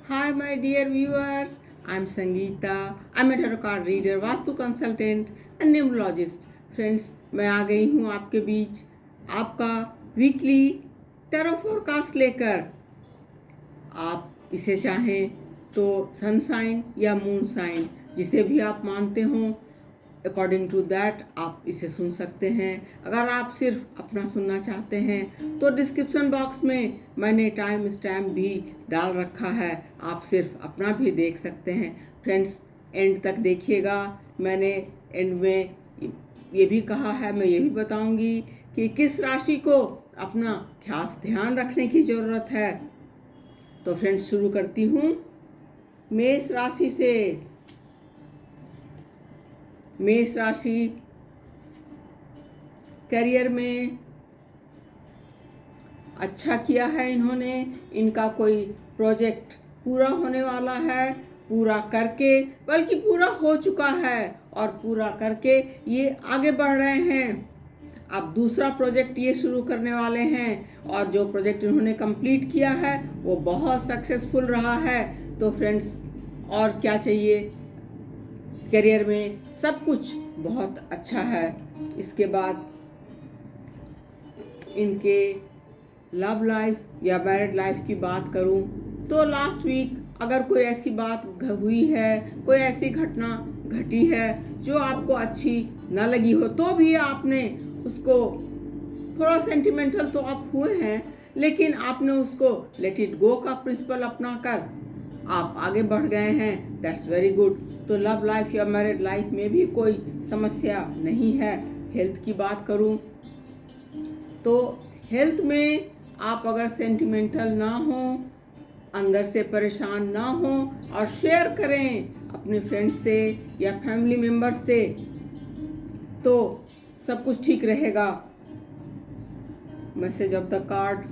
Hi, my dear viewers. I'm Sangeeta. I'm a tarot card reader, vastu consultant and numerologist. Friends, मैं आ गई हूँ आपके बीच आपका वीकली टैरो फोरकास्ट लेकर. आप इसे चाहें तो सन साइन या मून साइन, जिसे भी आप मानते हो, अकॉर्डिंग टू दैट आप इसे सुन सकते हैं. अगर आप सिर्फ अपना सुनना चाहते हैं तो डिस्क्रिप्शन बॉक्स में मैंने टाइम स्टैम्प भी डाल रखा है, आप सिर्फ अपना भी देख सकते हैं. फ्रेंड्स, एंड तक देखिएगा. मैंने एंड में ये भी कहा है, मैं ये भी बताऊंगी कि किस राशि को अपना खास ध्यान रखने की ज़रूरत है. तो फ्रेंड्स, शुरू करती हूँ मेष राशि से. मेष राशि करियर में अच्छा किया है इन्होंने. इनका कोई प्रोजेक्ट पूरा होने वाला है, पूरा करके, बल्कि पूरा हो चुका है और पूरा करके ये आगे बढ़ रहे हैं. अब दूसरा प्रोजेक्ट ये शुरू करने वाले हैं और जो प्रोजेक्ट इन्होंने कंप्लीट किया है वो बहुत सक्सेसफुल रहा है. तो फ्रेंड्स, और क्या चाहिए. करियर में सब कुछ बहुत अच्छा है. इसके बाद इनके लव लाइफ या मैरिड लाइफ की बात करूं तो लास्ट वीक अगर कोई ऐसी बात हुई है, कोई ऐसी घटना घटी है जो आपको अच्छी न लगी हो, तो भी आपने उसको, थोड़ा सेंटिमेंटल तो आप हुए हैं, लेकिन आपने उसको लेट इट गो का प्रिंसिपल अपनाकर आप आगे बढ़ गए हैं. That's very good. तो लव लाइफ या मैरिड लाइफ में भी कोई समस्या नहीं है. हेल्थ की बात करूं तो हेल्थ में आप अगर सेंटिमेंटल ना हो, अंदर से परेशान ना हो और शेयर करें अपने फ्रेंड्स से या फैमिली मेम्बर से, तो सब कुछ ठीक रहेगा. Message of the card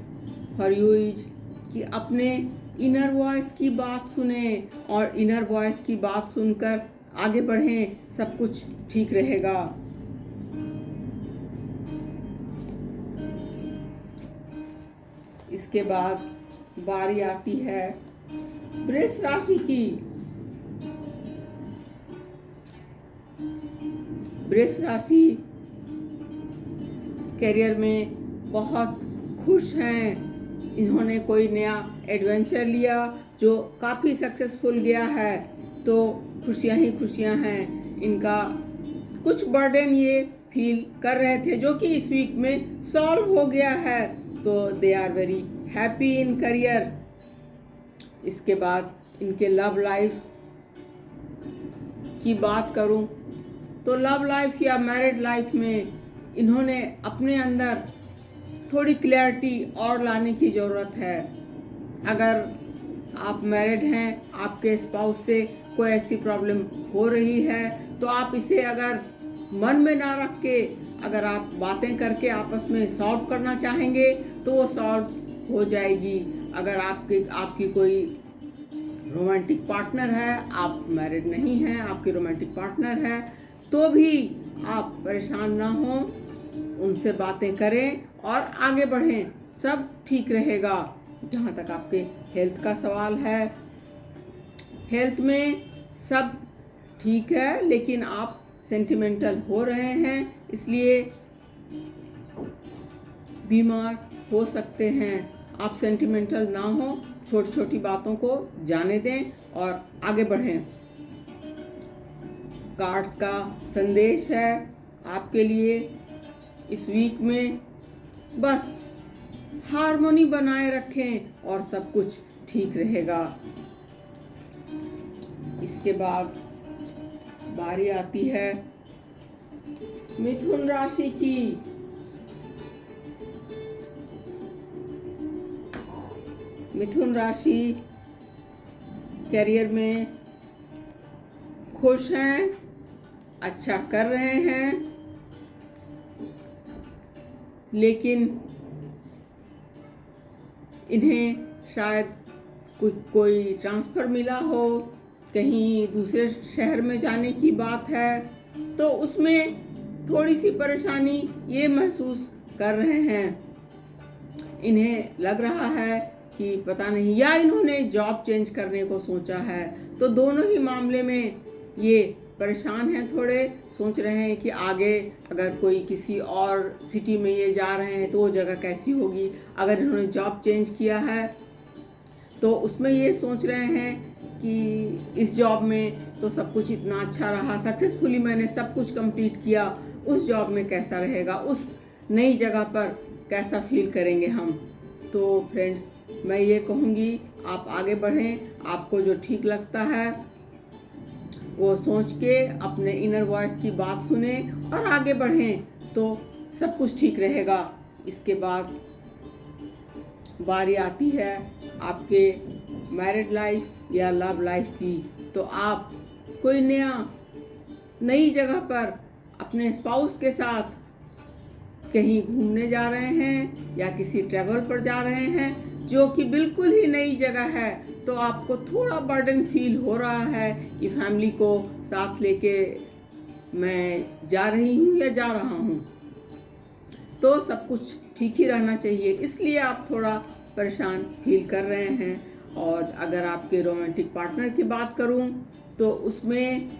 for you is कि अपने इनर वॉइस की बात सुने और इनर वॉइस की बात सुनकर आगे बढ़ें, सब कुछ ठीक रहेगा. इसके बाद बारी आती है वृष राशि की. वृष राशि करियर में बहुत खुश हैं. इन्होंने कोई नया एडवेंचर लिया जो काफ़ी सक्सेसफुल गया है, तो खुशियां ही खुशियां हैं. इनका कुछ बर्डन ये फील कर रहे थे जो कि इस वीक में सॉल्व हो गया है, तो they are very happy in career. इसके बाद इनके लव लाइफ की बात करूं तो लव लाइफ या मैरिड लाइफ में इन्होंने अपने अंदर थोड़ी क्लैरिटी और लाने की ज़रूरत है. अगर आप मैरिड हैं, आपके स्पाउस से कोई ऐसी प्रॉब्लम हो रही है, तो आप इसे अगर मन में ना रख के, अगर आप बातें करके आपस में सॉल्व करना चाहेंगे तो वो सॉल्व हो जाएगी. अगर आपकी कोई रोमांटिक पार्टनर है, आप मैरिड नहीं हैं, आपकी रोमांटिक पार्टनर है, तो भी आप परेशान ना हो, उनसे बातें करें और आगे बढ़ें, सब ठीक रहेगा. जहाँ तक आपके हेल्थ का सवाल है, हेल्थ में सब ठीक है, लेकिन आप सेंटिमेंटल हो रहे हैं, इसलिए बीमार हो सकते हैं. आप सेंटिमेंटल ना हो, छोटी छोटी बातों को जाने दें और आगे बढ़ें. कार्ड्स का संदेश है आपके लिए इस वीक में, बस हार्मोनी बनाए रखें और सब कुछ ठीक रहेगा. इसके बाद बारी आती है मिथुन राशि की. मिथुन राशि करियर में खुश हैं, अच्छा कर रहे हैं, लेकिन इन्हें शायद कोई ट्रांसफ़र मिला हो, कहीं दूसरे शहर में जाने की बात है, तो उसमें थोड़ी सी परेशानी ये महसूस कर रहे हैं. इन्हें लग रहा है कि पता नहीं, या इन्होंने जॉब चेंज करने को सोचा है। तो दोनों ही मामले में ये परेशान हैं, थोड़े सोच रहे हैं कि आगे अगर कोई किसी और सिटी में ये जा रहे हैं तो वो जगह कैसी होगी। अगर इन्होंने जॉब चेंज किया है तो उसमें ये सोच रहे हैं कि इस जॉब में तो सब कुछ इतना अच्छा रहा, सक्सेसफुली मैंने सब कुछ कंप्लीट किया, उस जॉब में कैसा रहेगा, उस नई जगह पर कैसा फील करेंगे हम। तो फ्रेंड्स, मैं ये कहूँगी आप आगे बढ़ें, आपको जो ठीक लगता है वो सोच के अपने इनर वॉइस की बात सुने और आगे बढ़ें तो सब कुछ ठीक रहेगा। इसके बाद बारी आती है आपके मैरिड लाइफ या लव लाइफ की। तो आप कोई नई जगह पर अपने स्पाउस के साथ कहीं घूमने जा रहे हैं या किसी ट्रैवल पर जा रहे हैं जो कि बिल्कुल ही नई जगह है, तो आपको थोड़ा बर्डन फील हो रहा है कि फैमिली को साथ लेके मैं जा रही हूँ या जा रहा हूँ, तो सब कुछ ठीक ही रहना चाहिए, इसलिए आप थोड़ा परेशान फील कर रहे हैं। और अगर आपके रोमांटिक पार्टनर की बात करूं तो उसमें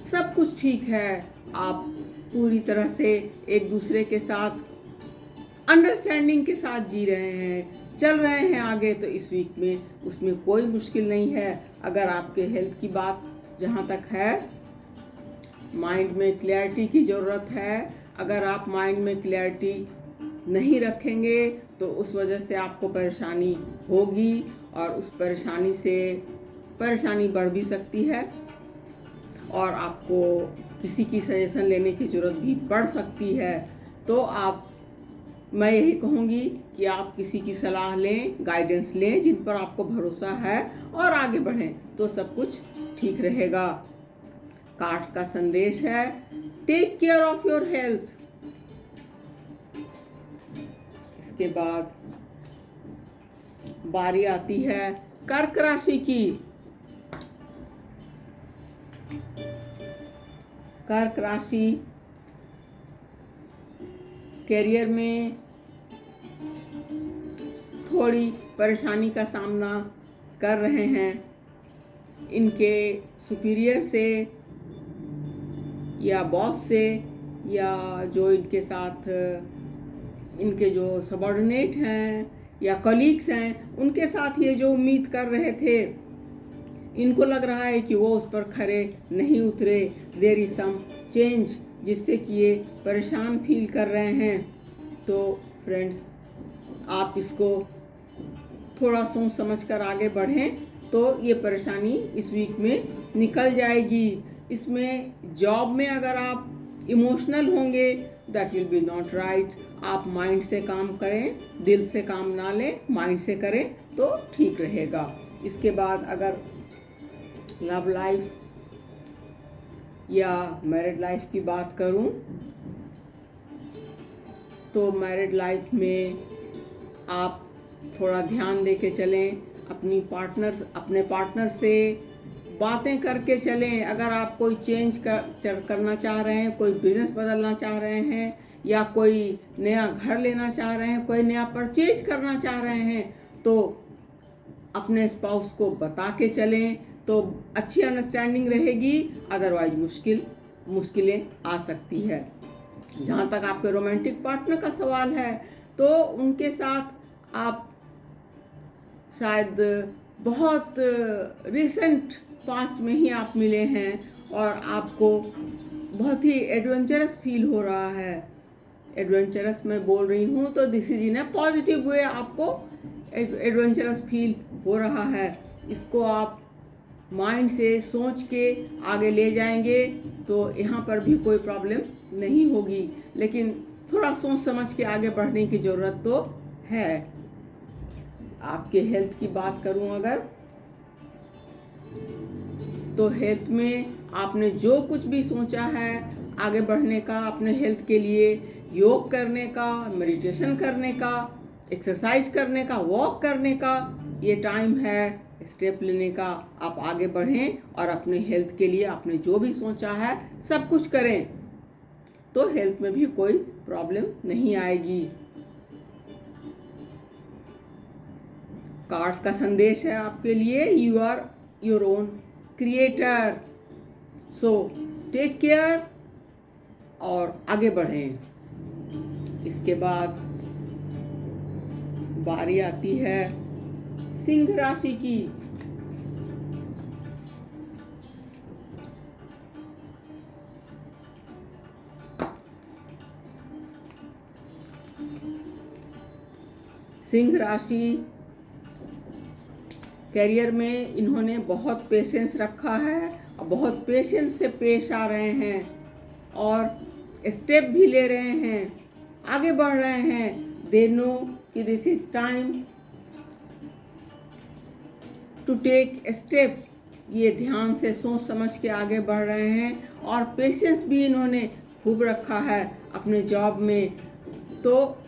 सब कुछ ठीक है, आप पूरी तरह से एक दूसरे के साथ अंडरस्टैंडिंग के साथ जी रहे हैं, चल रहे हैं आगे, तो इस वीक में उसमें कोई मुश्किल नहीं है। अगर आपके हेल्थ की बात जहाँ तक है, माइंड में क्लैरिटी की ज़रूरत है। अगर आप माइंड में क्लैरिटी नहीं रखेंगे तो उस वजह से आपको परेशानी होगी और उस परेशानी से परेशानी बढ़ भी सकती है और आपको किसी की सजेशन लेने की ज़रूरत भी पड़ सकती है। तो मैं यही कहूँगी कि आप किसी की सलाह लें, गाइडेंस लें जिन पर आपको भरोसा है और आगे बढ़ें तो सब कुछ ठीक रहेगा। कार्ड्स का संदेश है, take care of your health. इसके बाद बारी आती है कर्क राशि की। कर्क राशि करियर में थोड़ी परेशानी का सामना कर रहे हैं। इनके सुपीरियर से या बॉस से या जो इनके साथ इनके जो सबॉर्डिनेट हैं या कलीग्स हैं, उनके साथ ये जो उम्मीद कर रहे थे, इनको लग रहा है कि वो उस पर खरे नहीं उतरे। देयर इज सम चेंज जिससे कि ये परेशान फील कर रहे हैं। तो फ्रेंड्स, आप इसको थोड़ा सोच समझ कर आगे बढ़ें तो ये परेशानी इस वीक में निकल जाएगी। इसमें जॉब में अगर आप इमोशनल होंगे, that will be not right. आप माइंड से काम करें, दिल से काम ना लें, माइंड से करें तो ठीक रहेगा। इसके बाद अगर लव लाइफ या मैरिड लाइफ की बात करूं तो मैरिड लाइफ में आप थोड़ा ध्यान दे के चलें, अपने पार्टनर से बातें करके चलें। अगर आप कोई चेंज करना चाह रहे हैं, कोई बिजनेस बदलना चाह रहे हैं या कोई नया घर लेना चाह रहे हैं, कोई नया परचेज करना चाह रहे हैं, तो अपने स्पाउस को बता के चलें तो अच्छी अंडरस्टैंडिंग रहेगी। अदरवाइज मुश्किलें आ सकती है। जहाँ तक आपके रोमांटिक पार्टनर का सवाल है तो उनके साथ आप शायद बहुत रिसेंट पास्ट में ही आप मिले हैं और आपको बहुत ही एडवेंचरस फील हो रहा है। एडवेंचरस मैं बोल रही हूँ तो this is in a positive way, आपको एडवेंचरस फील हो रहा है। इसको आप माइंड से सोच के आगे ले जाएंगे तो यहाँ पर भी कोई प्रॉब्लम नहीं होगी, लेकिन थोड़ा सोच समझ के आगे बढ़ने की ज़रूरत तो है। आपके हेल्थ की बात करूँ अगर, तो हेल्थ में आपने जो कुछ भी सोचा है आगे बढ़ने का, अपने हेल्थ के लिए योग करने का, मेडिटेशन करने का, एक्सरसाइज करने का, वॉक करने का, ये टाइम है स्टेप लेने का। आप आगे बढ़ें और अपने हेल्थ के लिए आपने जो भी सोचा है सब कुछ करें तो हेल्थ में भी कोई प्रॉब्लम नहीं आएगी। कार्ड्स का संदेश है आपके लिए, you are your own creator, so take care और आगे बढ़ें। इसके बाद बारी आती है सिंह राशि की। सिंह राशि करियर में इन्होंने बहुत पेशेंस रखा है और बहुत पेशेंस से पेश आ रहे हैं और स्टेप भी ले रहे हैं, आगे बढ़ रहे हैं। दे नो कि this is time to take step. ये ध्यान से सोच समझ के आगे बढ़ रहे हैं और पेशेंस भी इन्होंने खूब रखा है अपने जॉब में, तो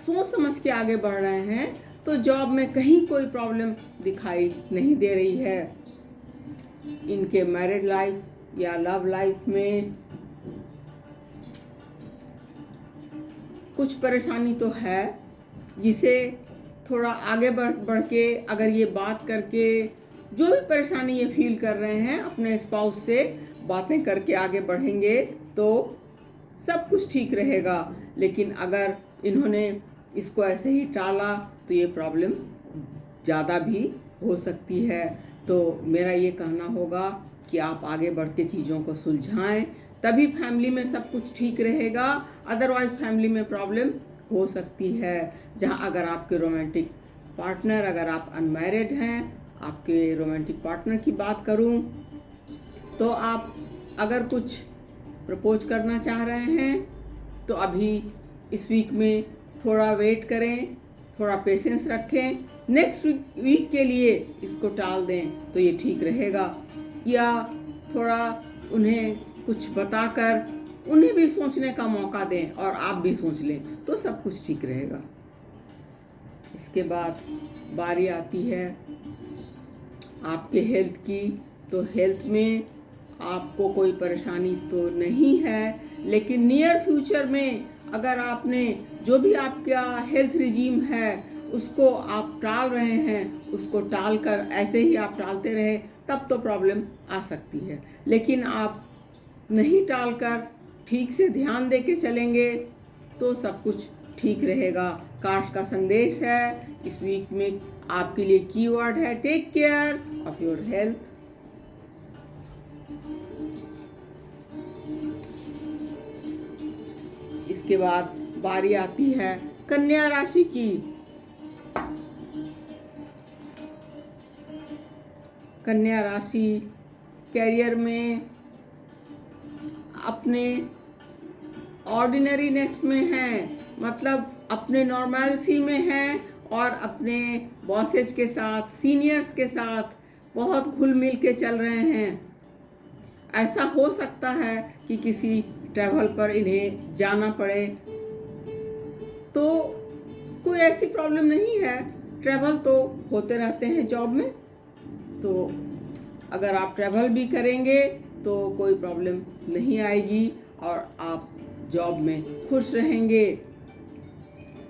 सोच समझ के आगे बढ़ रहे हैं, तो जॉब में कहीं कोई प्रॉब्लम दिखाई नहीं दे रही है। इनके मैरिड लाइफ या लव लाइफ में कुछ परेशानी तो है, जिसे थोड़ा आगे बढ़ के अगर ये बात करके जो भी परेशानी ये फील कर रहे हैं अपने स्पाउस से बातें करके आगे बढ़ेंगे तो सब कुछ ठीक रहेगा। लेकिन अगर इन्होंने इसको ऐसे ही टाला तो ये प्रॉब्लम ज़्यादा भी हो सकती है। तो मेरा ये कहना होगा कि आप आगे बढ़ के चीज़ों को सुलझाएं, तभी फैमिली में सब कुछ ठीक रहेगा। अदरवाइज फैमिली में प्रॉब्लम हो सकती है। जहाँ अगर आपके रोमांटिक पार्टनर, अगर आप अनमैरिड हैं, आपके रोमांटिक पार्टनर की बात करूं तो आप अगर कुछ प्रपोज करना चाह रहे हैं तो अभी इस वीक में थोड़ा वेट करें, थोड़ा पेशेंस रखें, नेक्स्ट वीक के लिए इसको टाल दें तो ये ठीक रहेगा। या थोड़ा उन्हें कुछ बताकर उन्हें भी सोचने का मौका दें और आप भी सोच लें तो सब कुछ ठीक रहेगा। इसके बाद बारी आती है आपके हेल्थ की। तो हेल्थ में आपको कोई परेशानी तो नहीं है, लेकिन नियर फ्यूचर में अगर आपने जो भी आपका हेल्थ रिजीम है उसको आप टाल रहे हैं, उसको टाल कर ऐसे ही आप टालते रहे तब तो प्रॉब्लम आ सकती है। लेकिन आप नहीं टाल कर ठीक से ध्यान दे के चलेंगे तो सब कुछ ठीक रहेगा। कार्ड्स का संदेश है इस वीक में आपके लिए कीवर्ड है take care of your health. इसके बाद बारी आती है कन्या राशि की। कन्या राशि कैरियर में अपने ऑर्डिनरीनेस में है, मतलब अपने नॉर्मलिटी में है और अपने बॉसेज के साथ, सीनियर्स के साथ बहुत घुल मिल के चल रहे हैं। ऐसा हो सकता है कि किसी ट्रैवल पर इन्हें जाना पड़े, तो कोई ऐसी प्रॉब्लम नहीं है, ट्रैवल तो होते रहते हैं जॉब में। तो अगर आप ट्रैवल भी करेंगे तो कोई प्रॉब्लम नहीं आएगी और आप जॉब में खुश रहेंगे।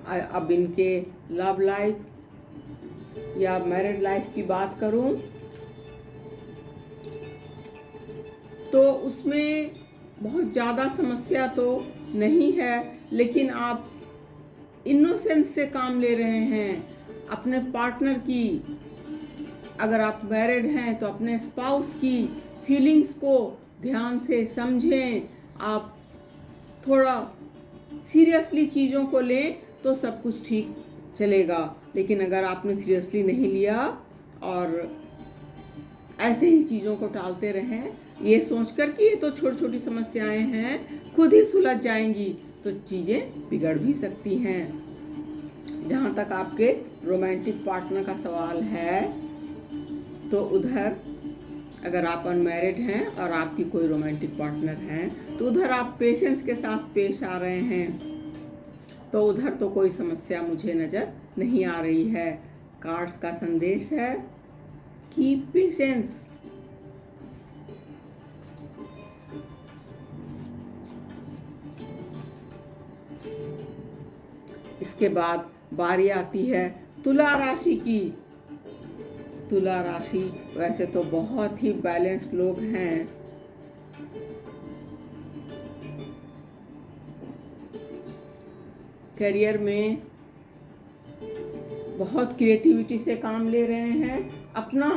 अब इनके लव लाइफ या मैरिड लाइफ की बात करूं तो उसमें बहुत ज़्यादा समस्या तो नहीं है, लेकिन आप इनोसेंस से काम ले रहे हैं अपने पार्टनर की। अगर आप मैरिड हैं तो अपने स्पाउस की फीलिंग्स को ध्यान से समझें, आप थोड़ा सीरियसली चीज़ों को लें तो सब कुछ ठीक चलेगा। लेकिन अगर आपने सीरियसली नहीं लिया और ऐसे ही चीज़ों को टालते रहें ये सोचकर कि ये तो छोटी छोटी समस्याएं हैं, खुद ही सुलझ जाएंगी, तो चीज़ें बिगड़ भी सकती हैं। जहाँ तक आपके रोमांटिक पार्टनर का सवाल है तो उधर अगर आप अनमैरिड हैं और आपकी कोई रोमांटिक पार्टनर हैं तो उधर आप पेशेंस के साथ पेश आ रहे हैं, तो उधर तो कोई समस्या मुझे नज़र नहीं आ रही है। कार्ड्स का संदेश है कि पेशेंस। इसके बाद बारी आती है तुला राशि की। तुला राशि वैसे तो बहुत ही बैलेंस्ड लोग हैं, करियर में बहुत क्रिएटिविटी से काम ले रहे हैं, अपना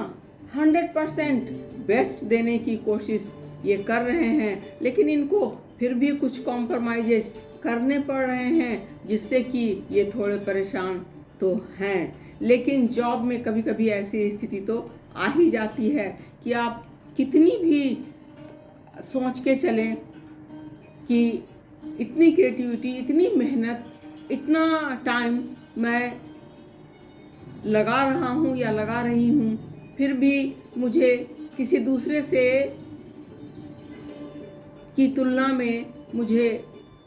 100% बेस्ट देने की कोशिश ये कर रहे हैं, लेकिन इनको फिर भी कुछ कॉम्प्रोमाइजेज करने पड़ रहे हैं, जिससे कि ये थोड़े परेशान तो हैं। लेकिन जॉब में कभी कभी ऐसी स्थिति तो आ ही जाती है कि आप कितनी भी सोच के चलें कि इतनी क्रिएटिविटी, इतनी मेहनत, इतना टाइम मैं लगा रहा हूँ या लगा रही हूँ, फिर भी मुझे किसी दूसरे से की तुलना में मुझे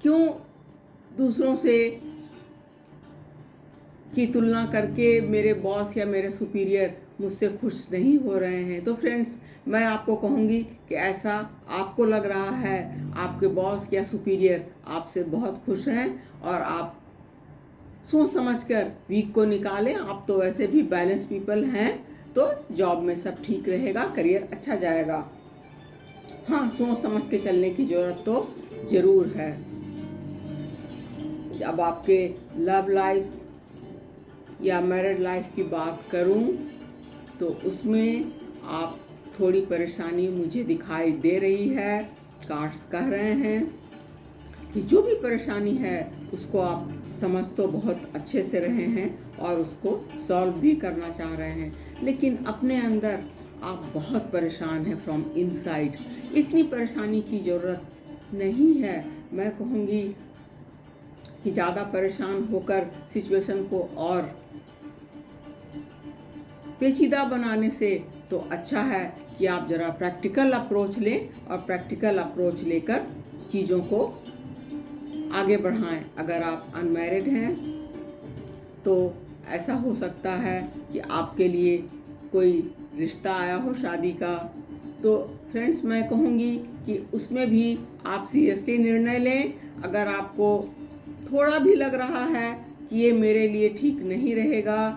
क्यों दूसरों से की तुलना करके मेरे बॉस या मेरे सुपीरियर मुझसे खुश नहीं हो रहे हैं। तो फ्रेंड्स, मैं आपको कहूँगी कि ऐसा आपको लग रहा है, आपके बॉस या सुपीरियर आपसे बहुत खुश हैं और आप सोच समझकर वीक को निकालें। आप तो वैसे भी बैलेंस पीपल हैं, तो जॉब में सब ठीक रहेगा, करियर अच्छा जाएगा। हाँ, सोच समझ के चलने की ज़रूरत तो ज़रूर है। अब आपके लव लाइफ या मैरिड लाइफ की बात करूं तो उसमें आप थोड़ी परेशानी मुझे दिखाई दे रही है। कार्ड्स कह रहे हैं कि जो भी परेशानी है उसको आप समझ तो बहुत अच्छे से रहे हैं और उसको सॉल्व भी करना चाह रहे हैं, लेकिन अपने अंदर आप बहुत परेशान हैं फ्रॉम इनसाइड। इतनी परेशानी की ज़रूरत नहीं है। मैं कहूँगी कि ज़्यादा परेशान होकर सिचुएशन को और पेचीदा बनाने से तो अच्छा है कि आप ज़रा प्रैक्टिकल अप्रोच लें और प्रैक्टिकल अप्रोच लेकर चीज़ों को आगे बढ़ाएं। अगर आप अनमैरिड हैं तो ऐसा हो सकता है कि आपके लिए कोई रिश्ता आया हो शादी का, तो फ्रेंड्स मैं कहूँगी कि उसमें भी आप सीरियसली निर्णय लें। अगर आपको थोड़ा भी लग रहा है कि ये मेरे लिए ठीक नहीं रहेगा,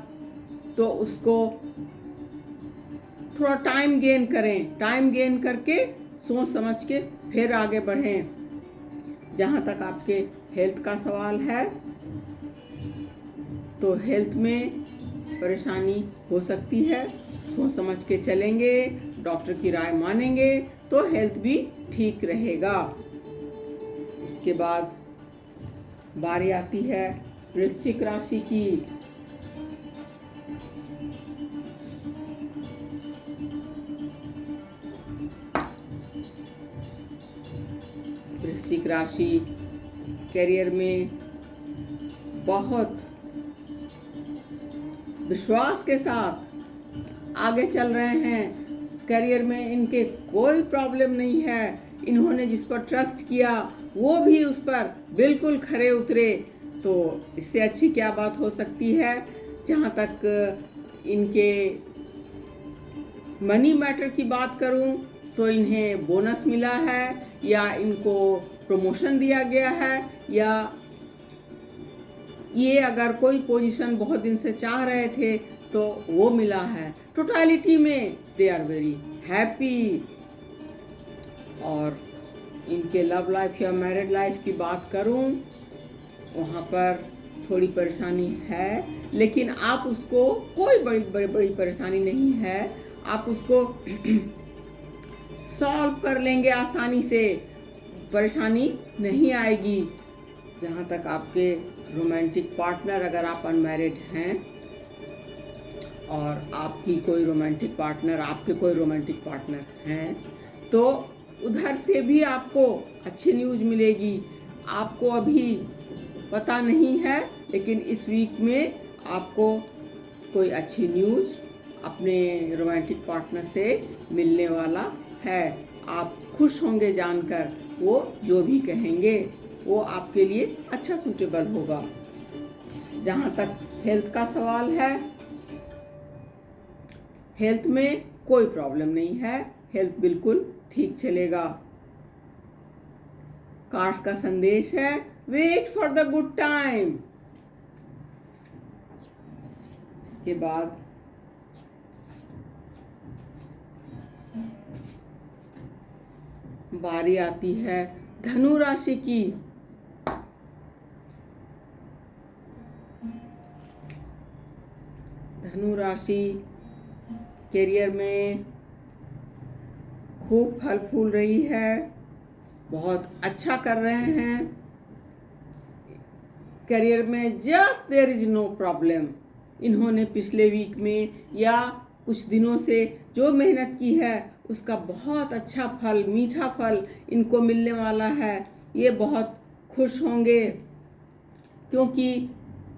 तो उसको थोड़ा टाइम गेन करें। टाइम गेन करके सोच समझ के फिर आगे बढ़ें। जहाँ तक आपके हेल्थ का सवाल है, तो हेल्थ में परेशानी हो सकती है। सोच समझ के चलेंगे, डॉक्टर की राय मानेंगे तो हेल्थ भी ठीक रहेगा। इसके बाद बारी आती है वृश्चिक राशि की। वृश्चिक राशि करियर में बहुत विश्वास के साथ आगे चल रहे हैं। करियर में इनके कोई प्रॉब्लम नहीं है। इन्होंने जिस पर ट्रस्ट किया वो भी उस पर बिल्कुल खरे उतरे, तो इससे अच्छी क्या बात हो सकती है। जहाँ तक इनके मनी मैटर की बात करूं तो इन्हें बोनस मिला है, या इनको प्रमोशन दिया गया है, या ये अगर कोई पोजीशन बहुत दिन से चाह रहे थे तो वो मिला है। टोटलिटी में दे आर वेरी हैप्पी। और इनके लव लाइफ या मैरिड लाइफ की बात करूं, वहाँ पर थोड़ी परेशानी है, लेकिन आप उसको, कोई बड़ी परेशानी नहीं है, आप उसको सॉल्व कर लेंगे आसानी से, परेशानी नहीं आएगी। जहाँ तक आपके रोमांटिक पार्टनर, अगर आप अनमैरिड हैं और आपकी कोई रोमांटिक पार्टनर, आपके कोई रोमांटिक पार्टनर हैं, तो उधर से भी आपको अच्छी न्यूज़ मिलेगी। आपको अभी पता नहीं है, लेकिन इस वीक में आपको कोई अच्छी न्यूज़ अपने रोमांटिक पार्टनर से मिलने वाला है। आप खुश होंगे जानकर। वो जो भी कहेंगे वो आपके लिए अच्छा सूटेबल होगा। जहाँ तक हेल्थ का सवाल है, हेल्थ में कोई प्रॉब्लम नहीं है, हेल्थ बिल्कुल ठीक चलेगा। कार्ड्स का संदेश है, wait for the good time. इसके बाद बारी आती है धनु राशि की। धनु राशि करियर में खूब फल फूल रही है, बहुत अच्छा कर रहे हैं करियर में। Just there is no problem. इन्होंने पिछले वीक में या कुछ दिनों से जो मेहनत की है उसका बहुत अच्छा फल, मीठा फल इनको मिलने वाला है। ये बहुत खुश होंगे, क्योंकि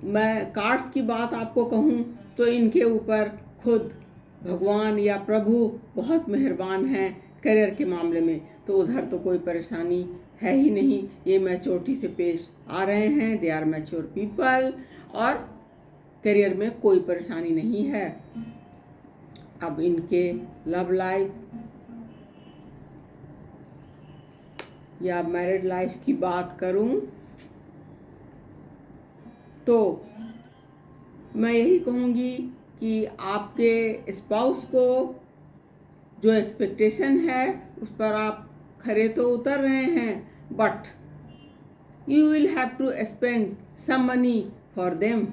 मैं कार्ड्स की बात आपको कहूँ तो इनके ऊपर खुद भगवान या प्रभु बहुत मेहरबान हैं करियर के मामले में। तो उधर तो कोई परेशानी है ही नहीं। ये मैच्योरिटी से पेश आ रहे हैं, दे आर मैच्योर पीपल, और करियर में कोई परेशानी नहीं है। अब इनके लव लाइफ या मैरिड लाइफ की बात करूं तो मैं यही कहूँगी कि आपके स्पाउस को जो एक्सपेक्टेशन है उस पर आप खरे तो उतर रहे हैं, but you will have to spend some money for them.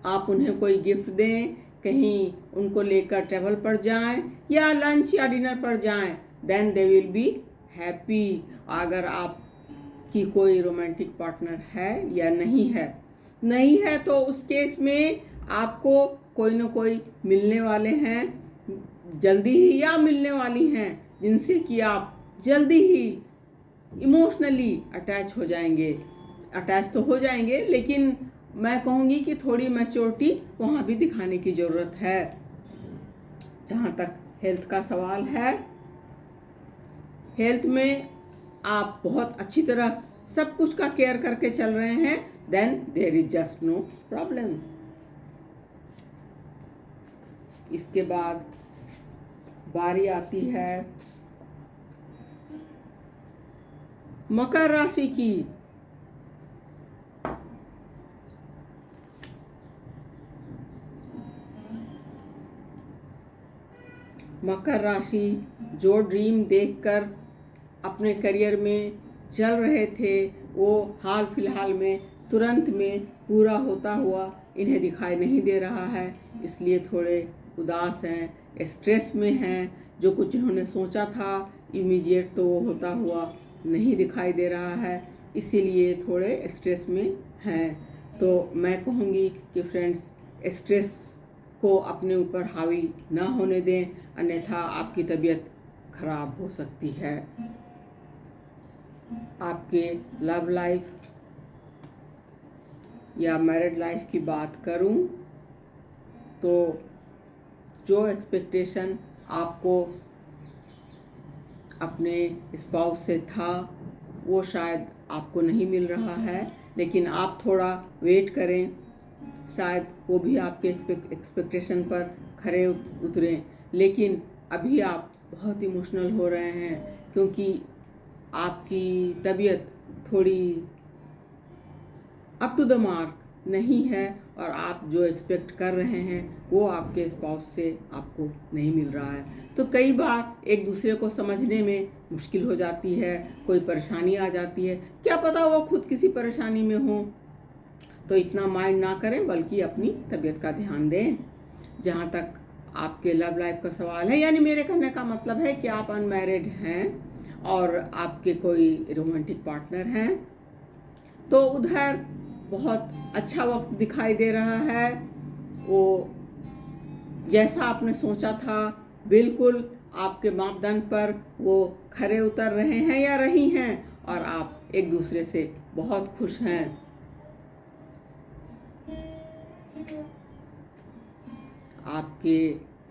आप उन्हें कोई गिफ्ट दें, कहीं उनको लेकर ट्रैवल पर जाएं या लंच या डिनर पर जाएं, then they will be happy. अगर आपकी कोई रोमांटिक पार्टनर है या नहीं है तो उस केस में आपको कोई ना कोई मिलने वाले हैं जल्दी ही, या मिलने वाली हैं जिनसे कि आप जल्दी ही इमोशनली अटैच हो जाएंगे। अटैच तो हो जाएंगे, लेकिन मैं कहूँगी कि थोड़ी मैच्योरिटी वहाँ भी दिखाने की ज़रूरत है। जहाँ तक हेल्थ का सवाल है, हेल्थ में आप बहुत अच्छी तरह सब कुछ का केयर करके चल रहे हैं, then there is just no problem. इसके बाद बारी आती है मकर राशि की। मकर राशि जो ड्रीम देखकर अपने करियर में चल रहे थे वो हाल फिलहाल में तुरंत में पूरा होता हुआ इन्हें दिखाई नहीं दे रहा है, इसलिए थोड़े उदास हैं, स्ट्रेस में हैं। जो कुछ इन्होंने सोचा था इमीडिएट तो वो होता हुआ नहीं दिखाई दे रहा है, इसीलिए थोड़े स्ट्रेस में हैं। तो मैं कहूँगी कि फ्रेंड्स, स्ट्रेस को अपने ऊपर हावी ना होने दें, अन्यथा आपकी तबीयत खराब हो सकती है। आपके लव लाइफ या मैरिड लाइफ की बात करूं तो जो एक्सपेक्टेशन आपको अपने स्पाउस से था वो शायद आपको नहीं मिल रहा है, लेकिन आप थोड़ा वेट करें, शायद वो भी आपके एक्सपेक्टेशन पर खरे उतरें। लेकिन अभी आप बहुत इमोशनल हो रहे हैं, क्योंकि आपकी तबीयत थोड़ी अप टू द मार्क नहीं है, और आप जो एक्सपेक्ट कर रहे हैं वो आपके स्पाउस से आपको नहीं मिल रहा है। तो कई बार एक दूसरे को समझने में मुश्किल हो जाती है, कोई परेशानी आ जाती है, क्या पता वो खुद किसी परेशानी में हो। तो इतना माइंड ना करें, बल्कि अपनी तबीयत का ध्यान दें। जहाँ तक आपके लव लाइफ का सवाल है, यानी मेरे कहने का मतलब है कि आप अनमैरिड हैं और आपके कोई रोमांटिक पार्टनर हैं, तो उधर बहुत अच्छा वक्त दिखाई दे रहा है। वो जैसा आपने सोचा था बिल्कुल आपके मापदंड पर वो खरे उतर रहे हैं या रही हैं, और आप एक दूसरे से बहुत खुश हैं। आपके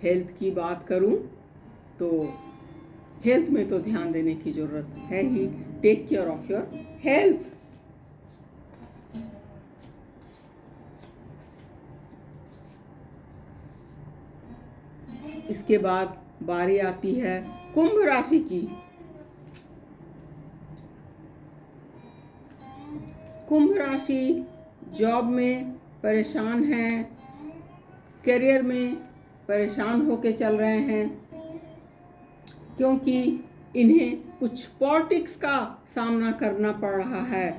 हेल्थ की बात करूं तो हेल्थ में तो ध्यान देने की ज़रूरत है ही। Take care of your health. इसके बाद बारी आती है कुंभ राशि की। कुंभ राशि जॉब में परेशान हैं, करियर में परेशान होके चल रहे हैं, क्योंकि इन्हें कुछ पॉलिटिक्स का सामना करना पड़ रहा है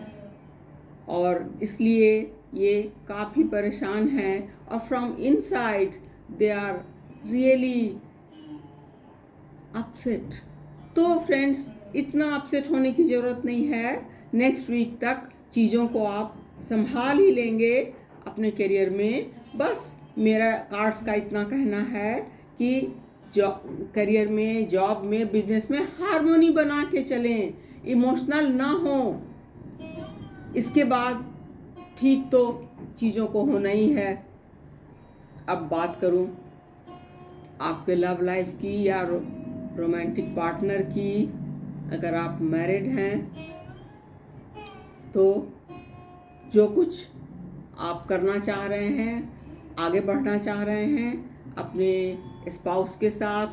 और इसलिए ये काफ़ी परेशान हैं और from inside they are really upset. तो फ्रेंड्स, इतना अपसेट होने की ज़रूरत नहीं है। नेक्स्ट वीक तक चीज़ों को आप संभाल ही लेंगे अपने करियर में। बस मेरा कार्ड्स का इतना कहना है कि करियर में, जॉब में, बिजनेस में हार्मोनी बना के चलें, इमोशनल ना हो। इसके बाद ठीक तो चीज़ों को होना ही है। अब बात करूं आपके लव लाइफ की या रोमांटिक पार्टनर की। अगर आप मैरिड हैं तो जो कुछ आप करना चाह रहे हैं, आगे बढ़ना चाह रहे हैं अपने स्पाउस के साथ,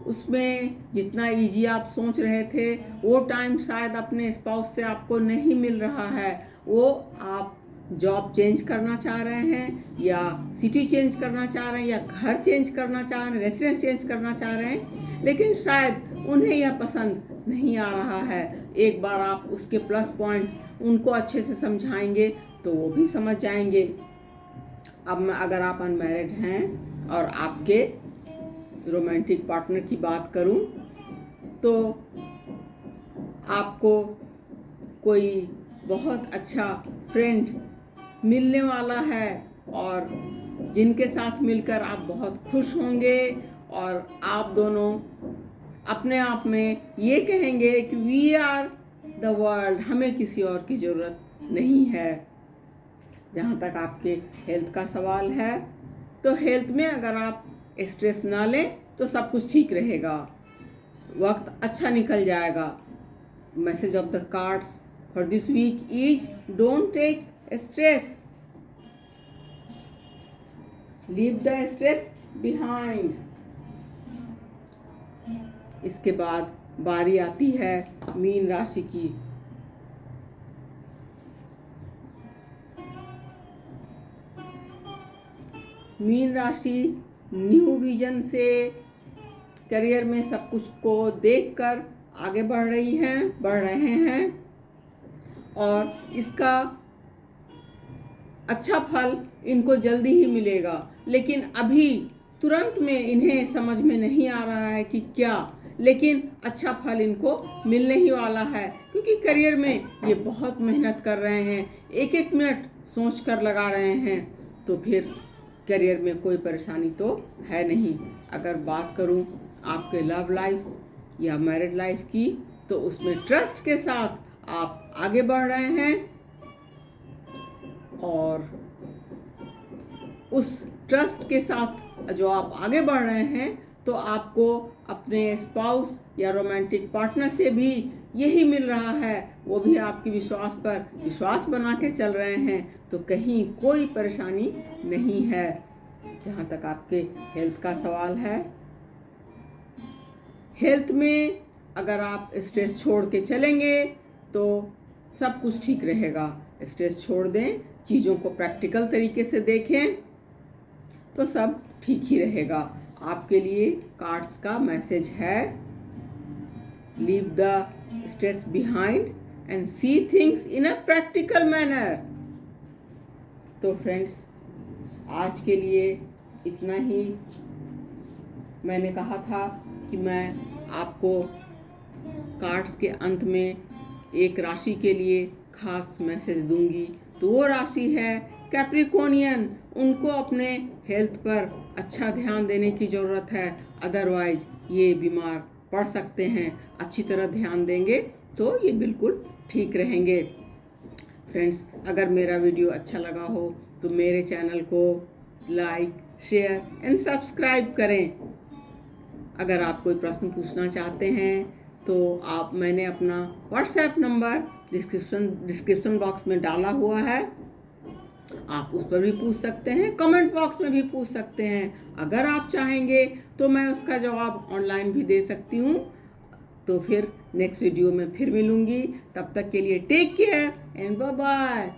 उसमें जितना इजी आप सोच रहे थे वो टाइम शायद अपने स्पाउस से आपको नहीं मिल रहा है। वो आप जॉब चेंज करना चाह रहे हैं या सिटी चेंज करना चाह रहे हैं या घर चेंज करना चाह रहे हैं, रेसिडेंस चेंज करना चाह रहे हैं, लेकिन शायद उन्हें यह पसंद नहीं आ रहा है। एक बार आप उसके प्लस पॉइंट्स उनको अच्छे से समझाएंगे तो वो भी समझ जाएंगे। अब अगर आप अनमैरिड हैं और आपके रोमांटिक पार्टनर की बात करूं तो आपको कोई बहुत अच्छा फ्रेंड मिलने वाला है और जिनके साथ मिलकर आप बहुत खुश होंगे और आप दोनों अपने आप में ये कहेंगे कि वी आर द वर्ल्ड, हमें किसी और की ज़रूरत नहीं है। जहाँ तक आपके हेल्थ का सवाल है तो हेल्थ में अगर आप स्ट्रेस ना लें तो सब कुछ ठीक रहेगा, वक्त अच्छा निकल जाएगा। Message of the cards for this week is don't take stress, leave the stress behind. इसके बाद बारी आती है मीन राशि की। मीन राशि न्यू विजन से करियर में सब कुछ को देखकर आगे बढ़ रहे हैं और इसका अच्छा फल इनको जल्दी ही मिलेगा। लेकिन अभी तुरंत में इन्हें समझ में नहीं आ रहा है कि क्या, लेकिन अच्छा फल इनको मिलने ही वाला है क्योंकि करियर में ये बहुत मेहनत कर रहे हैं, एक एक मिनट सोच कर लगा रहे हैं। तो फिर करियर में कोई परेशानी तो है नहीं। अगर बात करूं आपके लव लाइफ या मैरिड लाइफ की तो उसमें ट्रस्ट के साथ आप आगे बढ़ रहे हैं और उस ट्रस्ट के साथ जो आप आगे बढ़ रहे हैं तो आपको अपने स्पाउस या रोमांटिक पार्टनर से भी यही मिल रहा है, वो भी आपके विश्वास पर विश्वास बना के चल रहे हैं। तो कहीं कोई परेशानी नहीं है। जहाँ तक आपके हेल्थ का सवाल है, हेल्थ में अगर आप स्ट्रेस छोड़ के चलेंगे तो सब कुछ ठीक रहेगा। स्ट्रेस छोड़ दें, चीज़ों को प्रैक्टिकल तरीके से देखें तो सब ठीक ही रहेगा। आपके लिए कार्ड्स का मैसेज है, leave the stress behind and see things in a practical manner. तो फ्रेंड्स, आज के लिए इतना ही। मैंने कहा था कि मैं आपको कार्ड्स के अंत में एक राशि के लिए खास मैसेज दूंगी, तो वो राशि है कैप्रिकॉर्नियन। उनको अपने हेल्थ पर अच्छा ध्यान देने की ज़रूरत है, अदरवाइज ये बीमार पड़ सकते हैं। अच्छी तरह ध्यान देंगे तो ये बिल्कुल ठीक रहेंगे। फ्रेंड्स, अगर मेरा वीडियो अच्छा लगा हो तो मेरे चैनल को लाइक, शेयर एंड सब्सक्राइब करें। अगर आप कोई प्रश्न पूछना चाहते हैं तो मैंने अपना व्हाट्सएप नंबर डिस्क्रिप्शन बॉक्स में डाला हुआ है, आप उस पर भी पूछ सकते हैं, कमेंट बॉक्स में भी पूछ सकते हैं। अगर आप चाहेंगे तो मैं उसका जवाब ऑनलाइन भी दे सकती हूँ। तो फिर नेक्स्ट वीडियो में फिर मिलूँगी, तब तक के लिए take care and bye bye.